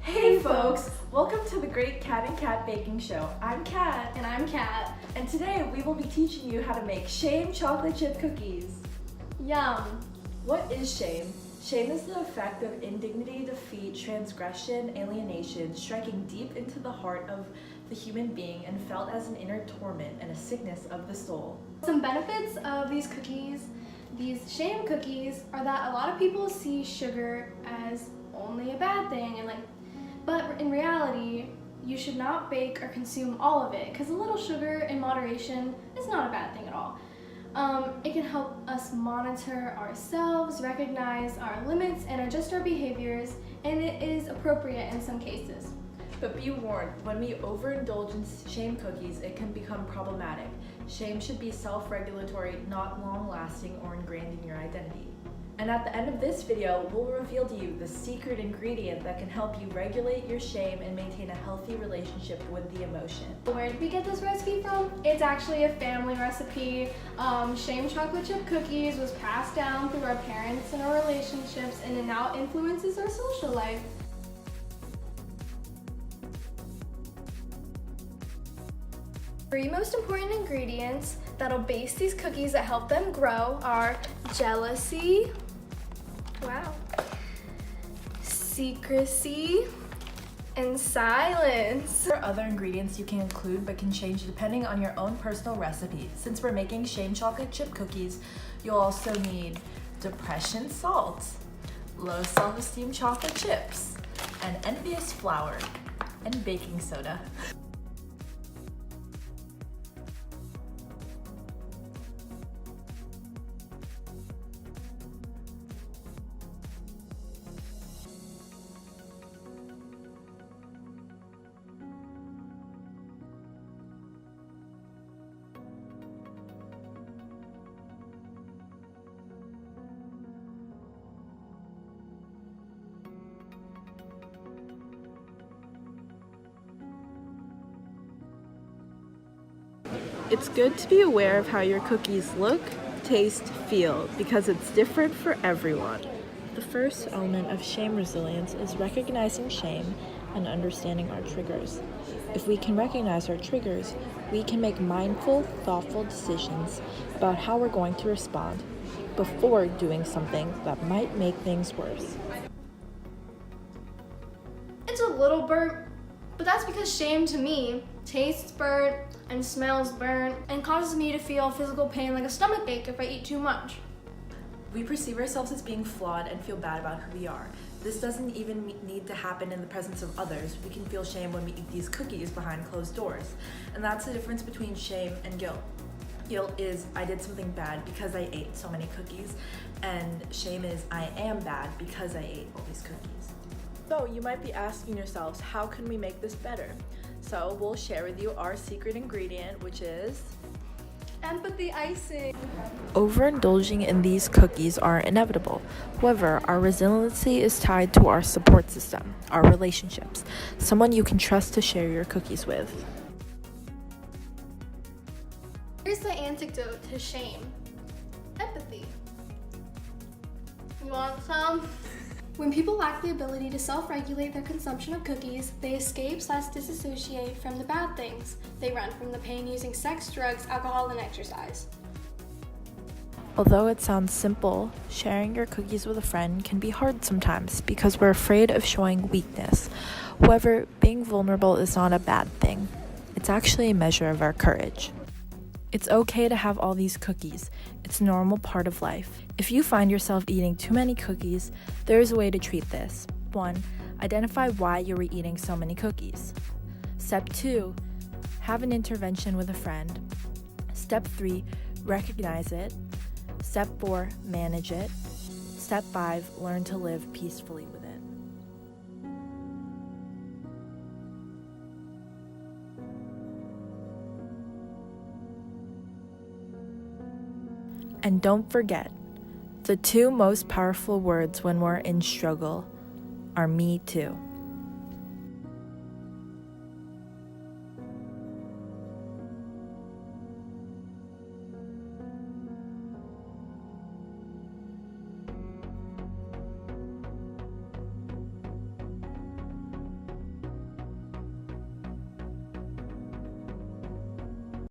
Hey folks, welcome to the Great Cat and Cat Baking Show. I'm Kat. And I'm Kat. And today we will be teaching you how to make shame chocolate chip cookies. Yum. What is shame? Shame is the effect of indignity, defeat, transgression, alienation, striking deep into the heart of the human being and felt as an inner torment and a sickness of the soul. Some benefits of these cookies, these shame cookies, are that a lot of people see sugar as only a bad thing, but in reality, you should not bake or consume all of it, because a little sugar in moderation is not a bad thing at all. It can help us monitor ourselves, recognize our limits, and adjust our behaviors, and it is appropriate in some cases. But be warned, when we overindulge in shame cookies, it can become problematic. Shame should be self-regulatory, not long-lasting or ingrained in your identity. And at the end of this video, we'll reveal to you the secret ingredient that can help you regulate your shame and maintain a healthy relationship with the emotion. Where did we get this recipe from? It's actually a family recipe. Shame chocolate chip cookies was passed down through our parents and our relationships, and it now influences our social life. Three most important ingredients that'll base these cookies that help them grow are jealousy, secrecy, and silence. There are other ingredients you can include but can change depending on your own personal recipe. Since we're making shame chocolate chip cookies, you'll also need depression salt, low self-esteem chocolate chips, and envious flour, and baking soda. It's good to be aware of how your cookies look, taste, feel, because it's different for everyone. The first element of shame resilience is recognizing shame and understanding our triggers. If we can recognize our triggers, we can make mindful, thoughtful decisions about how we're going to respond before doing something that might make things worse. It's a little burnt, but that's because shame to me tastes burnt and smells burnt and causes me to feel physical pain like a stomach ache if I eat too much. We perceive ourselves as being flawed and feel bad about who we are. This doesn't even need to happen in the presence of others. We can feel shame when we eat these cookies behind closed doors. And that's the difference between shame and guilt. Guilt is, I did something bad because I ate so many cookies. And shame is, I am bad because I ate all these cookies. So you might be asking yourselves, how can we make this better? So we'll share with you our secret ingredient, which is Empathy icing. overindulging in these cookies are inevitable. However, our resiliency is tied to our support system, our relationships, someone you can trust to share your cookies with. Here's the antidote to shame. Empathy. You want some? When people lack the ability to self-regulate their consumption of cookies, they escape/disassociate from the bad things. They run from the pain using sex, drugs, alcohol, and exercise. Although it sounds simple, sharing your cookies with a friend can be hard sometimes because we're afraid of showing weakness. However, being vulnerable is not a bad thing. It's actually a measure of our courage. It's okay to have all these cookies. It's a normal part of life. If you find yourself eating too many cookies, there is a way to treat this. 1. Identify why you were eating so many cookies. Step 2. Have an intervention with a friend. Step 3. Recognize it. Step 4. Manage it. Step 5. Learn to live peacefully with it. And don't forget, the two most powerful words when we're in struggle are me too.